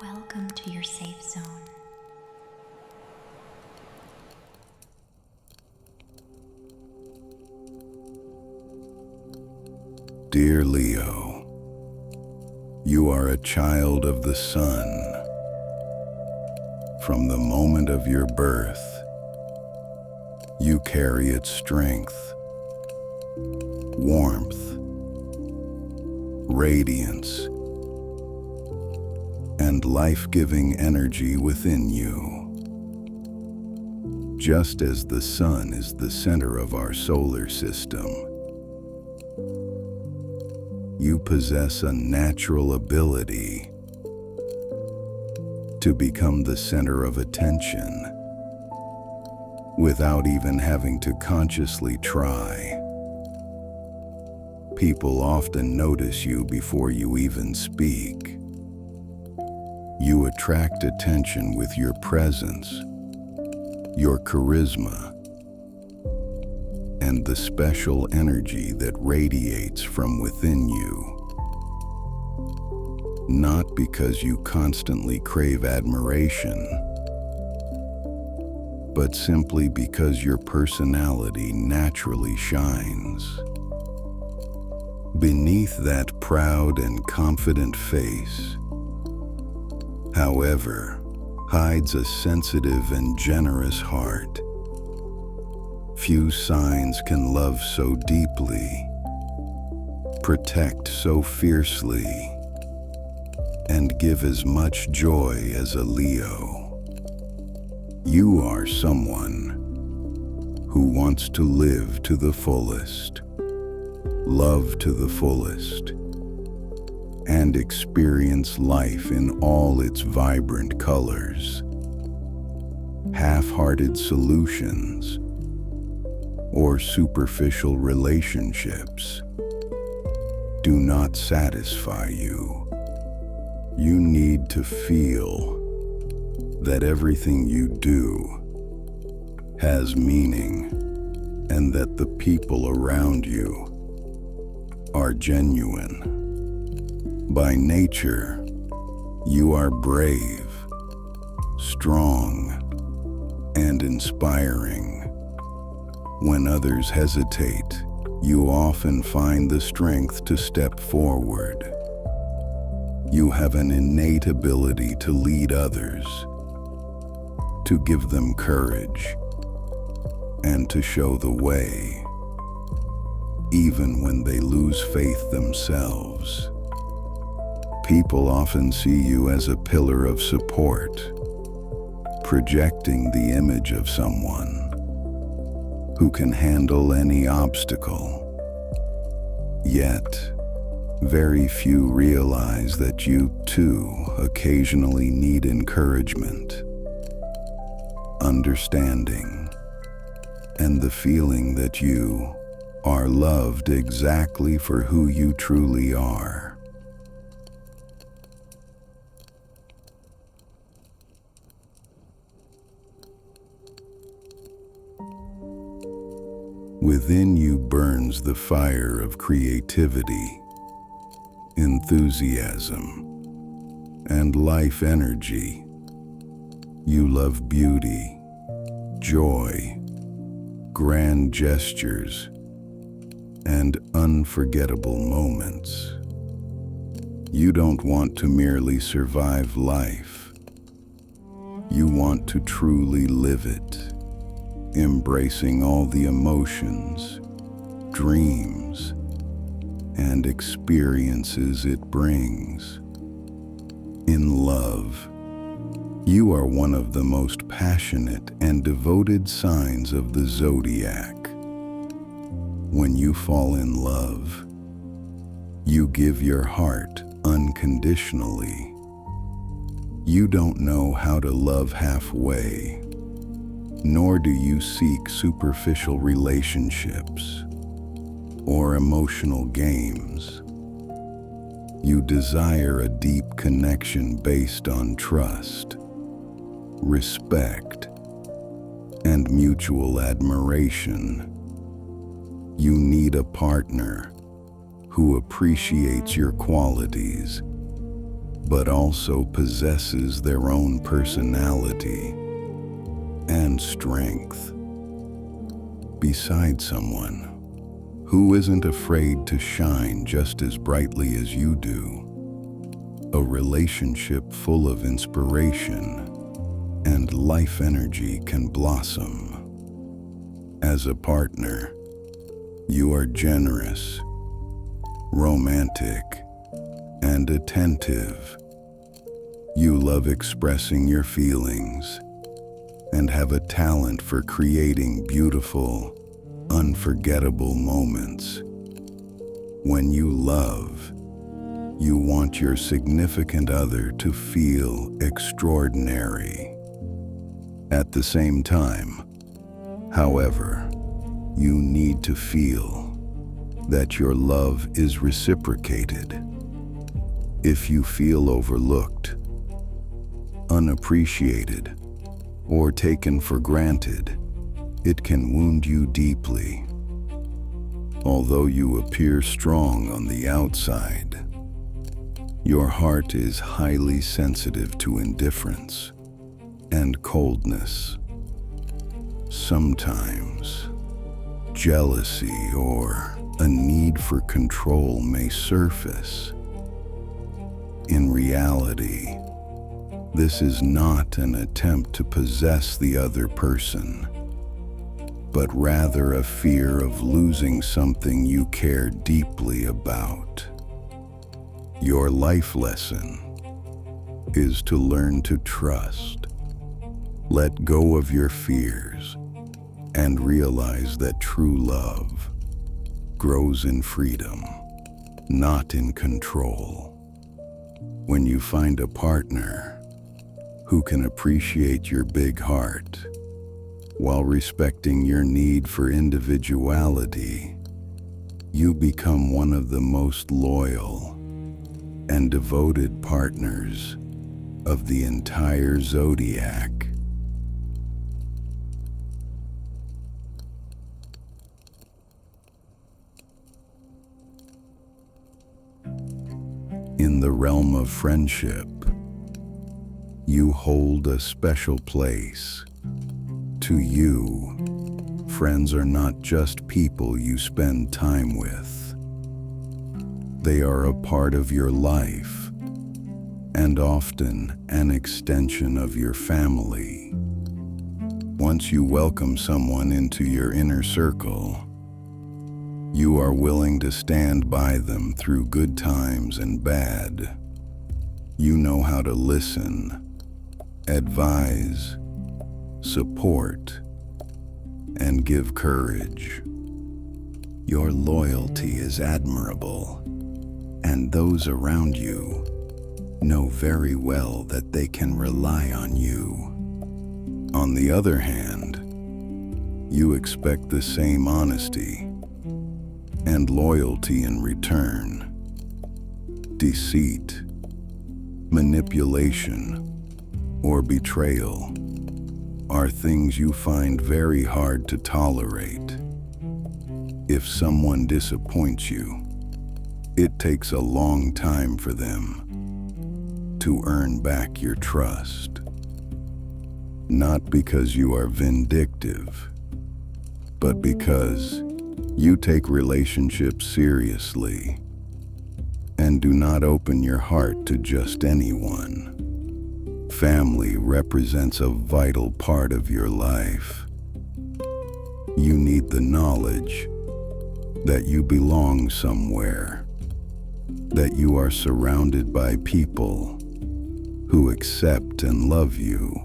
Welcome to your safe zone. Dear Leo, you are a child of the sun. From the moment of your birth, you carry its strength, warmth, radiance, and life-giving energy within you. Just as the sun is the center of our solar system, you possess a natural ability to become the center of attention without even having to consciously try. People often notice you before you even speak. You attract attention with your presence, your charisma, and the special energy that radiates from within you. Not because you constantly crave admiration, but simply because your personality naturally shines. Beneath that proud and confident face, however, hides a sensitive and generous heart. Few signs can love so deeply, protect so fiercely, and give as much joy as a Leo. You are someone who wants to live to the fullest, love to the fullest, and experience life in all its vibrant colors. Half-hearted solutions or superficial relationships do not satisfy you. You need to feel that everything you do has meaning and that the people around you are genuine. By nature, you are brave, strong, and inspiring. When others hesitate, you often find the strength to step forward. You have an innate ability to lead others, to give them courage, and to show the way, even when they lose faith themselves. People often see you as a pillar of support, projecting the image of someone who can handle any obstacle. Yet, very few realize that you too occasionally need encouragement, understanding, and the feeling that you are loved exactly for who you truly are. Within you burns the fire of creativity, enthusiasm, and life energy. You love beauty, joy, grand gestures, and unforgettable moments. You don't want to merely survive life. You want to truly live it, embracing all the emotions, dreams, and experiences it brings. In love, you are one of the most passionate and devoted signs of the zodiac. When you fall in love, you give your heart unconditionally. You don't know how to love halfway, nor do you seek superficial relationships or emotional games. You desire a deep connection based on trust, respect, and mutual admiration. You need a partner who appreciates your qualities but also possesses their own personality and strength. Beside someone who isn't afraid to shine just as brightly as you do, a relationship full of inspiration and life energy can blossom. As a partner, you are generous, romantic, and attentive. You love expressing your feelings and have a talent for creating beautiful, unforgettable moments. When you love, you want your significant other to feel extraordinary. At the same time, however, you need to feel that your love is reciprocated. If you feel overlooked, unappreciated, or taken for granted, it can wound you deeply. Although you appear strong on the outside, your heart is highly sensitive to indifference and coldness. Sometimes, jealousy or a need for control may surface. In reality, this is not an attempt to possess the other person, but rather a fear of losing something you care deeply about. Your life lesson is to learn to trust, let go of your fears, and realize that true love grows in freedom, not in control. When you find a partner who can appreciate your big heart while respecting your need for individuality, you become one of the most loyal and devoted partners of the entire zodiac. In the realm of friendship, you hold a special place. To you, friends are not just people you spend time with. They are a part of your life, and often an extension of your family. Once you welcome someone into your inner circle, you are willing to stand by them through good times and bad. You know how to listen, advise, support, and give courage. Your loyalty is admirable, and those around you know very well that they can rely on you. On the other hand, you expect the same honesty and loyalty in return. Deceit, manipulation, or betrayal are things you find very hard to tolerate. If someone disappoints you, it takes a long time for them to earn back your trust. Not because you are vindictive, but because you take relationships seriously and do not open your heart to just anyone. Family represents a vital part of your life. You need the knowledge that you belong somewhere, that you are surrounded by people who accept and love you.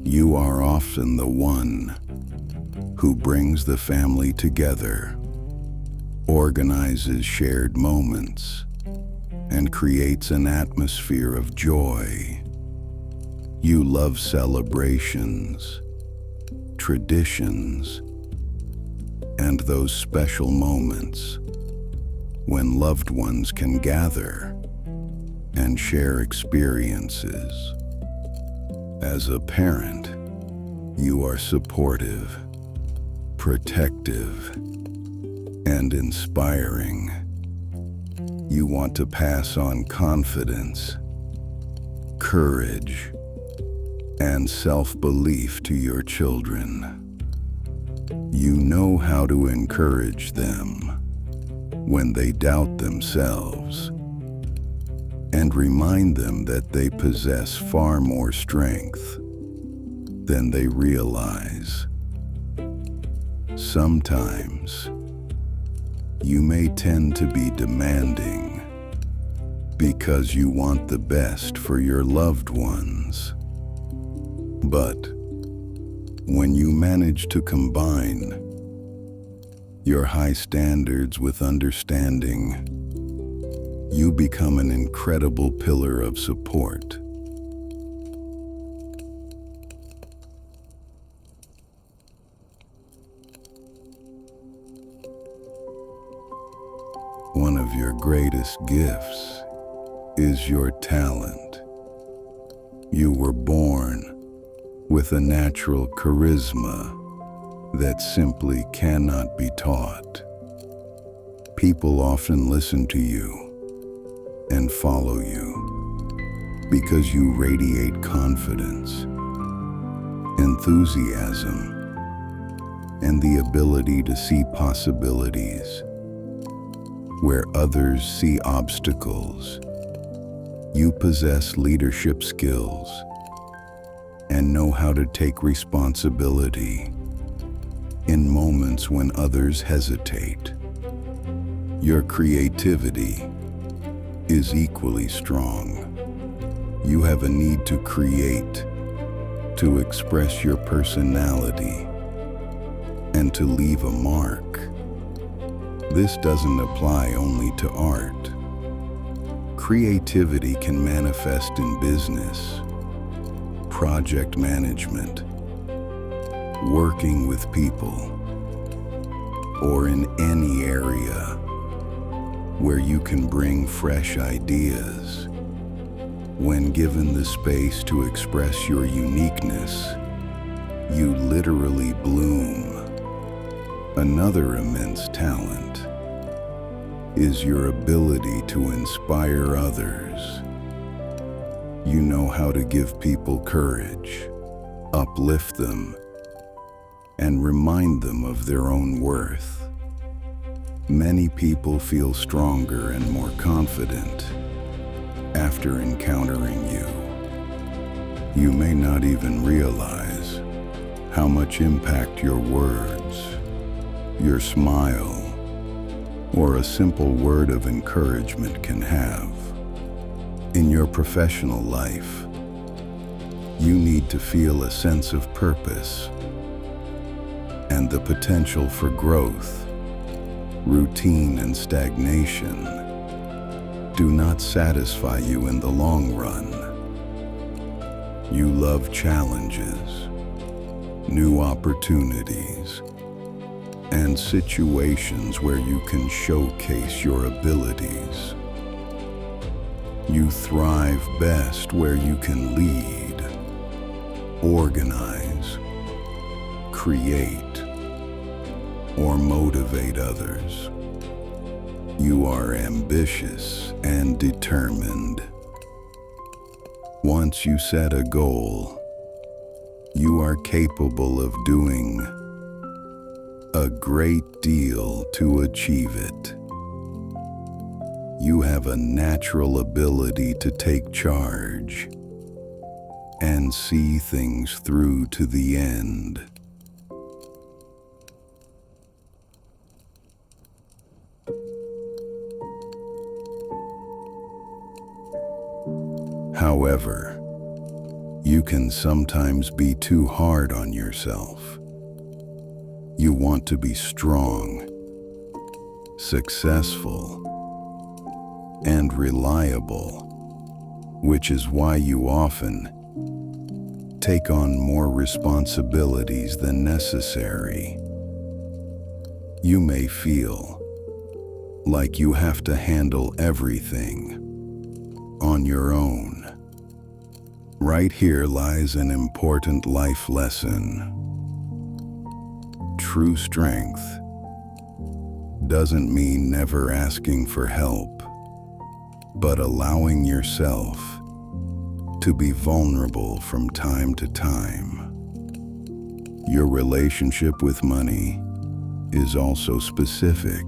You are often the one who brings the family together, organizes shared moments, and creates an atmosphere of joy. You love celebrations, traditions, and those special moments when loved ones can gather and share experiences. As a parent, you are supportive, protective, and inspiring. You want to pass on confidence courage and self-belief to your children. You know how to encourage them when they doubt themselves and remind them that they possess far more strength than they realize. Sometimes, you may tend to be demanding because you want the best for your loved ones. But when you manage to combine your high standards with understanding, you become an incredible pillar of support. One of your greatest gifts is your talent. You were born with a natural charisma that simply cannot be taught. People often listen to you and follow you because you radiate confidence, enthusiasm, and the ability to see possibilities where others see obstacles. You possess leadership skills and know how to take responsibility in moments when others hesitate. Your creativity is equally strong. You have a need to create, to express your personality, and to leave a mark. This doesn't apply only to art. Creativity can manifest in business, project management, working with people, or in any area where you can bring fresh ideas. When given the space to express your uniqueness, you literally bloom. Another immense talent is your ability to inspire others. You know how to give people courage, uplift them, and remind them of their own worth. Many people feel stronger and more confident after encountering you. You may not even realize how much impact your words, your smile, or a simple word of encouragement can have. In your professional life, you need to feel a sense of purpose and the potential for growth. Routine and stagnation do not satisfy you in the long run. You love challenges, new opportunities, and situations where you can showcase your abilities. You thrive best where you can lead, organize, create, or motivate others. You are ambitious and determined. Once you set a goal, you are capable of doing a great deal to achieve it. You have a natural ability to take charge and see things through to the end. However, you can sometimes be too hard on yourself. You want to be strong, successful, and reliable, which is why you often take on more responsibilities than necessary. You may feel like you have to handle everything on your own. Right here lies an important life lesson. True strength doesn't mean never asking for help, but allowing yourself to be vulnerable from time to time. Your relationship with money is also specific.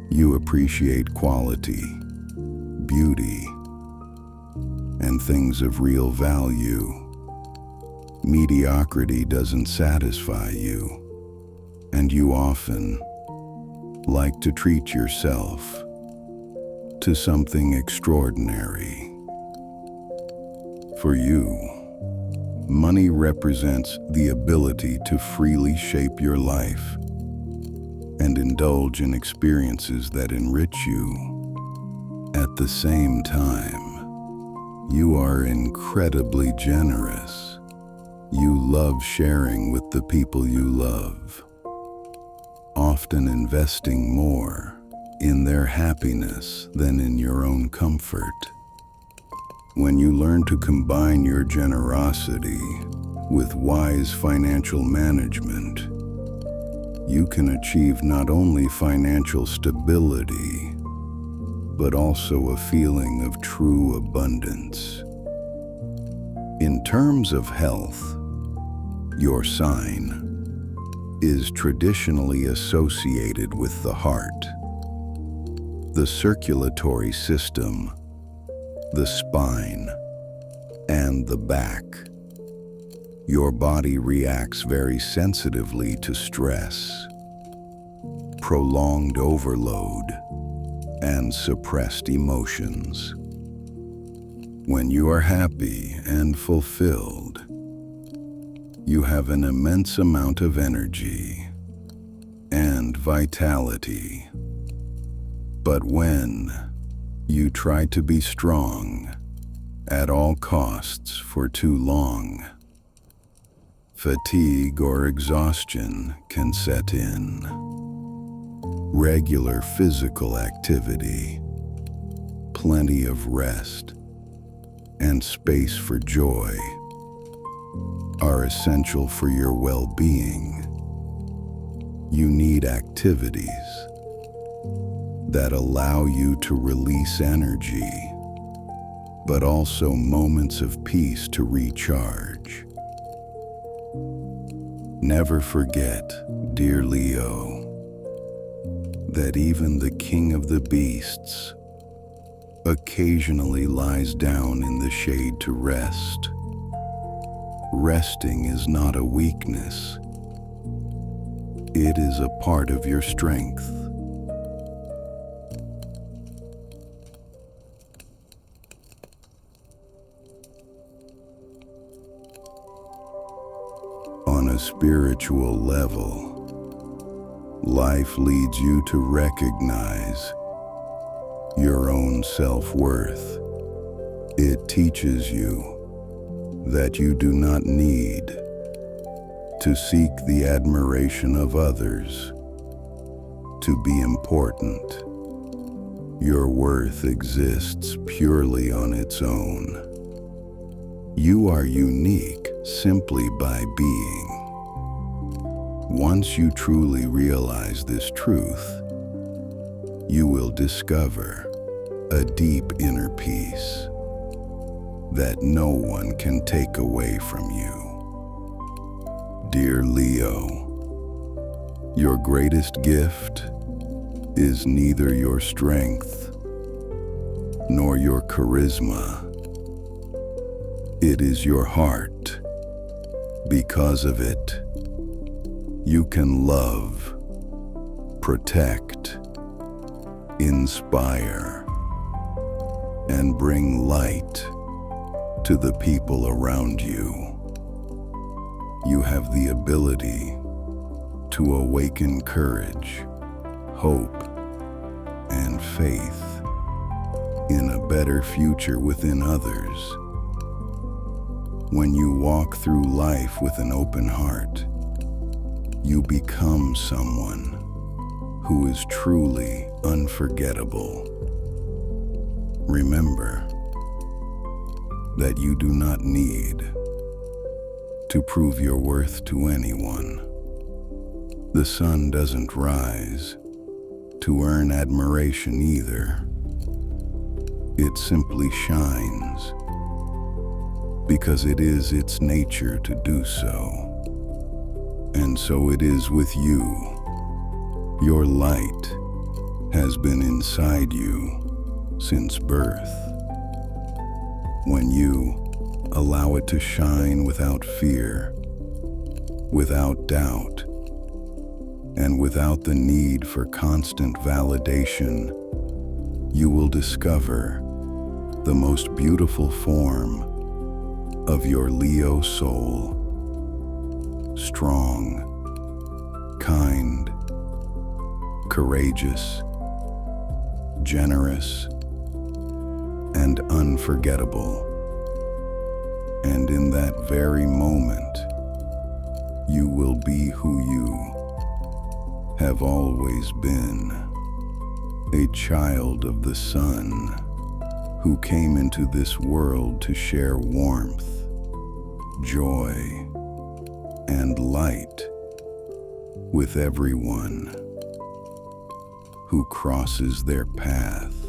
You appreciate quality, beauty, and things of real value. Mediocrity doesn't satisfy you, and you often like to treat yourself to something extraordinary. For you, money represents the ability to freely shape your life and indulge in experiences that enrich you. At the same time, you are incredibly generous. You love sharing with the people you love, often investing more in their happiness than in your own comfort. When you learn to combine your generosity with wise financial management, you can achieve not only financial stability, but also a feeling of true abundance. In terms of health, your sign is traditionally associated with the heart, the circulatory system, the spine, and the back. Your body reacts very sensitively to stress, prolonged overload, and suppressed emotions. When you are happy and fulfilled, you have an immense amount of energy and vitality. But when you try to be strong at all costs for too long, fatigue or exhaustion can set in. Regular physical activity, plenty of rest, and space for joy are essential for your well-being. You need activities that allow you to release energy, but also moments of peace to recharge. Never forget, dear Leo, that even the king of the beasts occasionally lies down in the shade to rest. Resting is not a weakness. It is a part of your strength. On a spiritual level, life leads you to recognize your own self-worth. It teaches you that you do not need to seek the admiration of others to be important. Your worth exists purely on its own. You are unique simply by being. Once you truly realize this truth, you will discover a deep inner peace that no one can take away from you. Dear Leo, your greatest gift is neither your strength nor your charisma. It is your heart. Because of it, you can love, protect, inspire, and bring light to the people around you. You have the ability to awaken courage, hope, and faith in a better future within others. When you walk through life with an open heart, you become someone who is truly unforgettable. Remember that you do not need to prove your worth to anyone. The sun doesn't rise to earn admiration either. It simply shines because it is its nature to do so. And so it is with you. Your light has been inside you since birth. When you allow it to shine without fear, without doubt, and without the need for constant validation, you will discover the most beautiful form of your Leo soul. Strong, kind, courageous, generous, and unforgettable. And in that very moment, you will be who you have always been, a child of the sun who came into this world to share warmth, joy, and light with everyone who crosses their path.